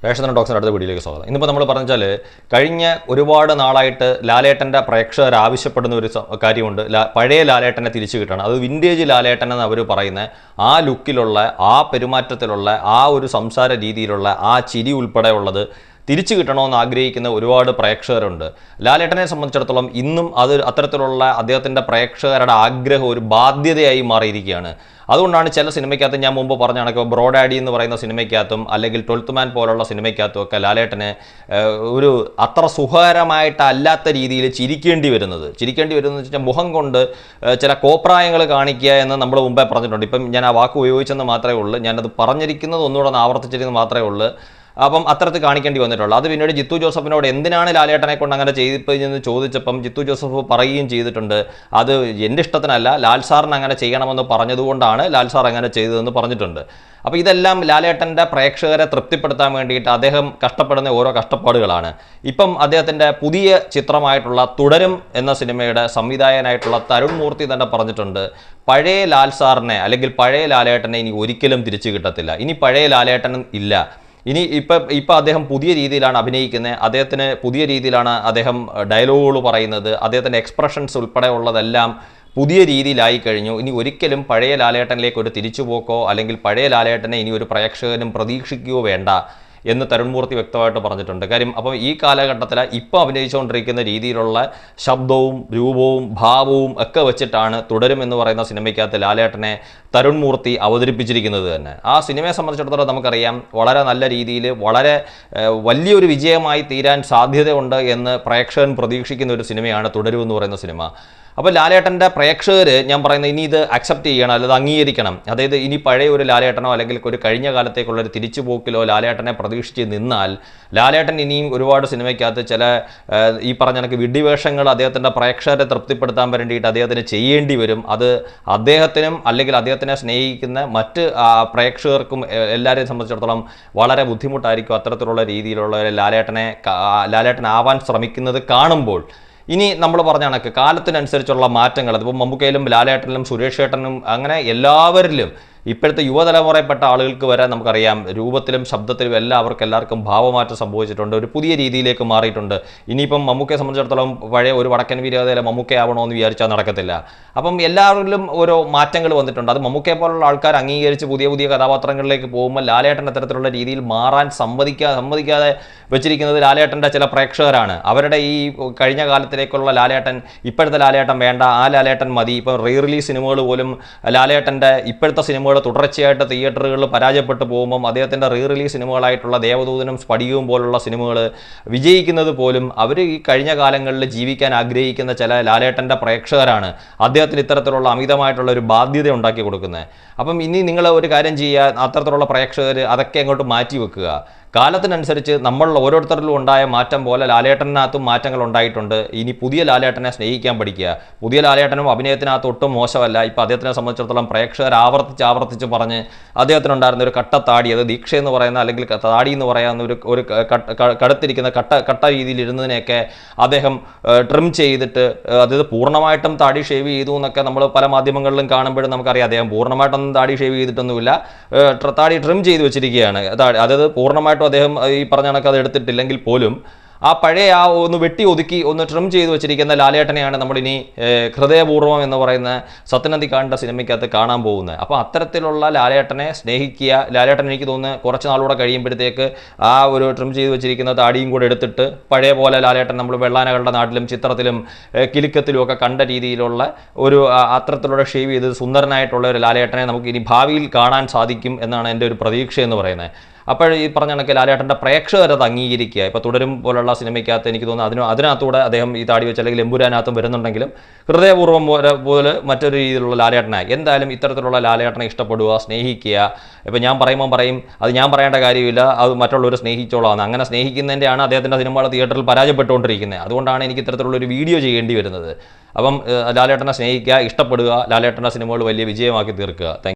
രേഷന ടോക്സിൻ്റെ അടുത്ത വീഡിയോയിലേക്ക് സ്വാഗതം. ഇന്നിപ്പോൾ നമ്മൾ പറഞ്ഞാൽ കഴിഞ്ഞ ഒരുപാട് നാളായിട്ട് ലാലേട്ടൻ്റെ പ്രേക്ഷകർ ആവശ്യപ്പെടുന്ന ഒരു കാര്യമുണ്ട്. പഴയ ലാലേട്ടനെ തിരിച്ചു കിട്ടണം. അത് വിൻറ്റേജ് ലാലേട്ടൻ എന്ന് അവർ പറയുന്ന ആ ലുക്കിലുള്ള, ആ പെരുമാറ്റത്തിലുള്ള, ആ ഒരു സംസാര രീതിയിലുള്ള, ആ ചിരി ഉൾപ്പെടെ ഉള്ളത് തിരിച്ചു കിട്ടണമെന്ന് ആഗ്രഹിക്കുന്ന ഒരുപാട് പ്രേക്ഷകരുണ്ട്. ലാലേട്ടനെ സംബന്ധിച്ചിടത്തോളം ഇന്നും അത് അത്തരത്തിലുള്ള അദ്ദേഹത്തിൻ്റെ പ്രേക്ഷകരുടെ ആഗ്രഹം ഒരു ബാധ്യതയായി മാറിയിരിക്കുകയാണ്. അതുകൊണ്ടാണ് ചില സിനിമയ്ക്കകത്ത് ഞാൻ മുമ്പ് പറഞ്ഞ കണക്ക് ബ്രോ ഡാഡി എന്ന് പറയുന്ന സിനിമയ്ക്കകത്തും അല്ലെങ്കിൽ 12th മാൻ പോലുള്ള സിനിമയ്ക്കകത്തും ഒക്കെ ലാലേട്ടന് ഒരു അത്ര സുഖകരമായിട്ടല്ലാത്ത രീതിയിൽ ചിരിക്കേണ്ടി വരുന്നത് വെച്ചാൽ മുഖം കൊണ്ട് ചില കോപ്രായങ്ങൾ കാണിക്കുക എന്ന് നമ്മൾ മുമ്പേ പറഞ്ഞിട്ടുണ്ട്. ഇപ്പം ഞാൻ ആ വാക്ക് ഉപയോഗിച്ചെന്ന് മാത്രമേ ഉള്ളൂ, ഞാനത് പറഞ്ഞിരിക്കുന്നത് ഒന്നുകൂടെ ആവർത്തിച്ചിരിക്കുന്നത് മാത്രമേ ഉള്ളൂ. അപ്പം അത്തരത്തിൽ കാണിക്കേണ്ടി വന്നിട്ടുള്ളൂ. അത് പിന്നീട് ജിത്തു ജോസഫിനോട് എന്തിനാണ് ലാലേട്ടനെ കൊണ്ട് അങ്ങനെ ചെയ്തിപ്പോയെന്ന് ചോദിച്ചപ്പം ജിത്തു ജോസഫ് പറയുകയും ചെയ്തിട്ടുണ്ട്, അത് എൻ്റെ ഇഷ്ടത്തിനല്ല, ലാൽ സാറിന് അങ്ങനെ ചെയ്യണമെന്ന് പറഞ്ഞതുകൊണ്ടാണ് ലാൽ സാർ അങ്ങനെ ചെയ്തതെന്ന് പറഞ്ഞിട്ടുണ്ട്. അപ്പോൾ ഇതെല്ലാം ലാലേട്ടൻ്റെ പ്രേക്ഷകരെ തൃപ്തിപ്പെടുത്താൻ വേണ്ടിയിട്ട് അദ്ദേഹം കഷ്ടപ്പെടുന്ന ഓരോ കഷ്ടപ്പാടുകളാണ്. ഇപ്പം അദ്ദേഹത്തിൻ്റെ പുതിയ ചിത്രമായിട്ടുള്ള തുടരും എന്ന സിനിമയുടെ സംവിധായകനായിട്ടുള്ള തരുൺ മൂർത്തി തന്നെ പറഞ്ഞിട്ടുണ്ട്, പഴയ ലാൽ സാറിനെ അല്ലെങ്കിൽ പഴയ ലാലേട്ടനെ ഇനി ഒരിക്കലും തിരിച്ചു കിട്ടത്തില്ല. ഇനി പഴയ ലാലേട്ടനും ഇല്ല. ഇനി ഇപ്പം അദ്ദേഹം പുതിയ രീതിയിലാണ് അഭിനയിക്കുന്നത്. അദ്ദേഹത്തിന് പുതിയ രീതിയിലാണ് അദ്ദേഹം ഡയലോഗുകൾ പറയുന്നത്. അദ്ദേഹത്തിൻ്റെ എക്സ്പ്രഷൻസ് ഉൾപ്പെടെ ഉള്ളതെല്ലാം പുതിയ രീതിയിലായി കഴിഞ്ഞു. ഇനി ഒരിക്കലും പഴയ ലാലേട്ടനിലേക്ക് ഒരു തിരിച്ചുപോക്കോ അല്ലെങ്കിൽ പഴയ ലാലേട്ടനെ ഇനി ഒരു പ്രേക്ഷകനും പ്രതീക്ഷിക്കുകയോ വേണ്ട എന്ന് തരുൺ മൂർത്തി വ്യക്തമായിട്ട് പറഞ്ഞിട്ടുണ്ട്. കാര്യം അപ്പം ഈ കാലഘട്ടത്തിൽ ഇപ്പോൾ അഭിനയിച്ചുകൊണ്ടിരിക്കുന്ന രീതിയിലുള്ള ശബ്ദവും രൂപവും ഭാവവും ഒക്കെ വെച്ചിട്ടാണ് തുടരും എന്ന് പറയുന്ന സിനിമയ്ക്കകത്ത് ലാലേട്ടനെ തരുൺ മൂർത്തി അവതരിപ്പിച്ചിരിക്കുന്നത് തന്നെ. ആ സിനിമയെ സംബന്ധിച്ചിടത്തോളം നമുക്കറിയാം വളരെ നല്ല രീതിയിൽ വളരെ വലിയൊരു വിജയമായി തീരാൻ സാധ്യതയുണ്ട് എന്ന് പ്രേക്ഷകൻ പ്രതീക്ഷിക്കുന്ന ഒരു സിനിമയാണ് തുടരും എന്ന് പറയുന്ന സിനിമ. അപ്പോൾ ലാലേട്ടൻ്റെ പ്രേക്ഷകർ ഞാൻ പറയുന്നത് ഇനി ഇത് അക്സെപ്റ്റ് ചെയ്യണം, അല്ലാതെ അംഗീകരിക്കണം. അതായത് ഇനി പഴയ ഒരു ലാലേട്ടനോ അല്ലെങ്കിൽ ഒരു കഴിഞ്ഞ കാലത്തേക്കുള്ളൊരു തിരിച്ചുപോക്കിലോ ലാലേട്ടനെ പ്രതീക്ഷിച്ച് നിന്നാൽ ലാലേട്ടൻ ഇനിയും ഒരുപാട് സിനിമയ്ക്കകത്ത് ചില ഈ പറഞ്ഞ കണക്ക് വിഡ്ഢിവേഷങ്ങൾ അദ്ദേഹത്തിൻ്റെ പ്രേക്ഷകരെ തൃപ്തിപ്പെടുത്താൻ വേണ്ടിയിട്ട് അദ്ദേഹത്തിന് ചെയ്യേണ്ടി വരും. അത് അദ്ദേഹത്തിനും അല്ലെങ്കിൽ അദ്ദേഹത്തിനെ സ്നേഹിക്കുന്ന മറ്റ് പ്രേക്ഷകർക്കും എല്ലാവരെയും സംബന്ധിച്ചിടത്തോളം വളരെ ബുദ്ധിമുട്ടായിരിക്കും അത്തരത്തിലുള്ള രീതിയിലുള്ള ലാലേട്ടനാവാൻ ശ്രമിക്കുന്നത് കാണുമ്പോൾ. ഇനി നമ്മൾ പറഞ്ഞ കണക്ക് കാലത്തിനനുസരിച്ചുള്ള മാറ്റങ്ങൾ, അതിപ്പോൾ മമ്മൂക്കയിലും ലാലേട്ടനിലും സുരേഷ് ഏട്ടനും അങ്ങനെ എല്ലാവരിലും ഇപ്പോഴത്തെ യുവതലമുറയിൽപ്പെട്ട ആളുകൾക്ക് വരെ നമുക്കറിയാം രൂപത്തിലും ശബ്ദത്തിലും എല്ലാവർക്കും ഭാവമാറ്റം സംഭവിച്ചിട്ടുണ്ട്, ഒരു പുതിയ രീതിയിലേക്ക് മാറിയിട്ടുണ്ട്. ഇനിയിപ്പം മമ്മൂക്കയെ സംബന്ധിച്ചിടത്തോളം പഴയ ഒരു വടക്കൻ വീരകഥയിലെ മമ്മൂക്കയാവണമെന്ന് വിചാരിച്ചാൽ നടക്കത്തില്ല. അപ്പം എല്ലാവരിലും ഓരോ മാറ്റങ്ങൾ വന്നിട്ടുണ്ട്. അത് മമ്മൂക്കയെ പോലുള്ള ആൾക്കാർ അംഗീകരിച്ച് പുതിയ പുതിയ കഥാപാത്രങ്ങളിലേക്ക് പോകുമ്പോൾ ലാലേട്ടൻ അത്തരത്തിലുള്ള രീതിയിൽ മാറാൻ സമ്മതിക്കാതെ വെച്ചിരിക്കുന്നത് ലാലേട്ടൻ്റെ ചില പ്രേക്ഷകരാണ്. അവരുടെ ഈ കഴിഞ്ഞ കാലത്തിലേക്കുള്ള ലാലേട്ടൻ, ഇപ്പോഴത്തെ ലാലേട്ടൻ വേണ്ട, ആ ലാലേട്ടൻ മതി. ഇപ്പം റീ റിലീസ് സിനിമകൾ പോലും ലാലേട്ടൻ്റെ ഇപ്പോഴത്തെ സിനിമകൾ തുടർച്ചയായിട്ട് തിയേറ്ററുകളിൽ പരാജയപ്പെട്ടു പോകുമ്പം അദ്ദേഹത്തിൻ്റെ റീ റിലീസ് സിനിമകളായിട്ടുള്ള ദേവദൂതനും സ്ഫടികവും പോലുള്ള സിനിമകൾ വിജയിക്കുന്നത് പോലും അവർ ഈ കഴിഞ്ഞ കാലങ്ങളിൽ ജീവിക്കാൻ ആഗ്രഹിക്കുന്ന ചില ലാലേട്ടൻ്റെ പ്രേക്ഷകരാണ് അദ്ദേഹത്തിന് ഇത്തരത്തിലുള്ള അമിതമായിട്ടുള്ള ഒരു ബാധ്യത ഉണ്ടാക്കി കൊടുക്കുന്നത്. അപ്പം ഇനി നിങ്ങൾ ഒരു കാര്യം ചെയ്യുക, അത്തരത്തിലുള്ള പ്രേക്ഷകർ അതൊക്കെ അങ്ങോട്ട് മാറ്റി വെക്കുക. കാലത്തിനനുസരിച്ച് നമ്മൾ ഓരോരുത്തരിലും ഉണ്ടായ മാറ്റം പോലെ ലാലേട്ടനകത്തും മാറ്റങ്ങൾ ഉണ്ടായിട്ടുണ്ട്. ഇനി പുതിയ ലാലേട്ടനെ സ്നേഹിക്കാൻ പഠിക്കുക. പുതിയ ലാലേട്ടനും അഭിനയത്തിനകത്ത് ഒട്ടും മോശമല്ല. ഇപ്പോൾ അദ്ദേഹത്തിനെ സംബന്ധിച്ചിടത്തോളം പ്രേക്ഷകർ ആവർത്തിച്ച് പറഞ്ഞ് അദ്ദേഹത്തിനുണ്ടായിരുന്ന ഒരു കട്ടത്താടി, അത് ദീക്ഷ എന്ന് പറയുന്ന അല്ലെങ്കിൽ താടി എന്ന് പറയുന്ന ഒരു കടുത്തിരിക്കുന്ന കട്ട രീതിയിൽ ഇരുന്നതിനെയൊക്കെ അദ്ദേഹം ട്രിം ചെയ്തിട്ട്, അതായത് പൂർണ്ണമായിട്ടും താടി ഷേവ് ചെയ്തു എന്നൊക്കെ നമ്മൾ പല മാധ്യമങ്ങളിലും കാണുമ്പോഴും നമുക്കറിയാം അദ്ദേഹം പൂർണ്ണമായിട്ടൊന്നും താടി ഷേവ് ചെയ്തിട്ടൊന്നുമില്ല, താടി ട്രിം ചെയ്ത് വെച്ചിരിക്കുകയാണ്. അതായത് പൂർണ്ണമായിട്ടും അദ്ദേഹം ഈ പറഞ്ഞ കണക്ക് അത് എടുത്തിട്ടില്ലെങ്കിൽ പോലും ആ പഴയ ഒന്ന് വെട്ടി ഒതുക്കി ഒന്ന് ട്രിം ചെയ്ത് വെച്ചിരിക്കുന്ന ലാലേട്ടനെയാണ് നമ്മളിനി ഹൃദയപൂർവ്വം എന്ന് പറയുന്ന സത്യനന്ദിക്കാടിൻ്റെ സിനിമയ്ക്കകത്ത് കാണാൻ പോകുന്നത്. അപ്പോൾ അത്തരത്തിലുള്ള ലാലേട്ടനെ സ്നേഹിക്കുക. ലാലേട്ടൻ എനിക്ക് തോന്നുന്നു കുറച്ച് നാളൂടെ കഴിയുമ്പോഴത്തേക്ക് ആ ഒരു ട്രിം ചെയ്ത് വെച്ചിരിക്കുന്ന താടിയും കൂടെ എടുത്തിട്ട് പഴയ പോലെ ലാലേട്ടൻ നമ്മൾ വെള്ളാനകളുടെ നാട്ടിലും ചിത്രത്തിലും കിലുക്കത്തിലും ഒക്കെ കണ്ട രീതിയിലുള്ള ഒരു അത്തരത്തിലുള്ള ഷേവ് ചെയ്ത് സുന്ദരനായിട്ടുള്ള ഒരു ലാലേട്ടനെ നമുക്ക് ഇനി ഭാവിയിൽ കാണാൻ സാധിക്കും എന്നാണ് എൻ്റെ ഒരു പ്രതീക്ഷ എന്ന് പറയുന്നത്. അപ്പോൾ ഈ പറഞ്ഞ കണക്ക് ലാലേട്ടൻ്റെ പ്രേക്ഷകരത് അംഗീകരിക്കുക. ഇപ്പോൾ തുടരും പോലുള്ള സിനിമയ്ക്കകത്ത് എനിക്ക് തോന്നുന്നു അതിനകത്തൂടെ അദ്ദേഹം ഈ താടി വെച്ച് അല്ലെങ്കിൽ എമ്പുരാനകത്തും വരുന്നുണ്ടെങ്കിലും ഹൃദയപൂർവ്വം പോലെ മറ്റൊരു രീതിയിലുള്ള ലാലേട്ടനായി. എന്തായാലും ഇത്തരത്തിലുള്ള ലാലേട്ടനെ ഇഷ്ടപ്പെടുക, സ്നേഹിക്കുക. ഇപ്പോൾ ഞാൻ പറയും അത് ഞാൻ പറയേണ്ട കാര്യമില്ല, അത് മറ്റുള്ളവർ സ്നേഹിച്ചോളാം. അങ്ങനെ സ്നേഹിക്കുന്നതിൻ്റെയാണ് അദ്ദേഹത്തിൻ്റെ സിനിമകൾ തിയേറ്ററിൽ പരാജയപ്പെട്ടുകൊണ്ടിരിക്കുന്നത്. അതുകൊണ്ടാണ് എനിക്ക് ഇത്തരത്തിലുള്ളൊരു വീഡിയോ ചെയ്യേണ്ടി വരുന്നത്. അപ്പം ലാലേട്ടനെ സ്നേഹിക്കുക, ഇഷ്ടപ്പെടുക, ലാലേട്ടൻ്റെ സിനിമകൾ വലിയ വിജയമാക്കി തീർക്കുക.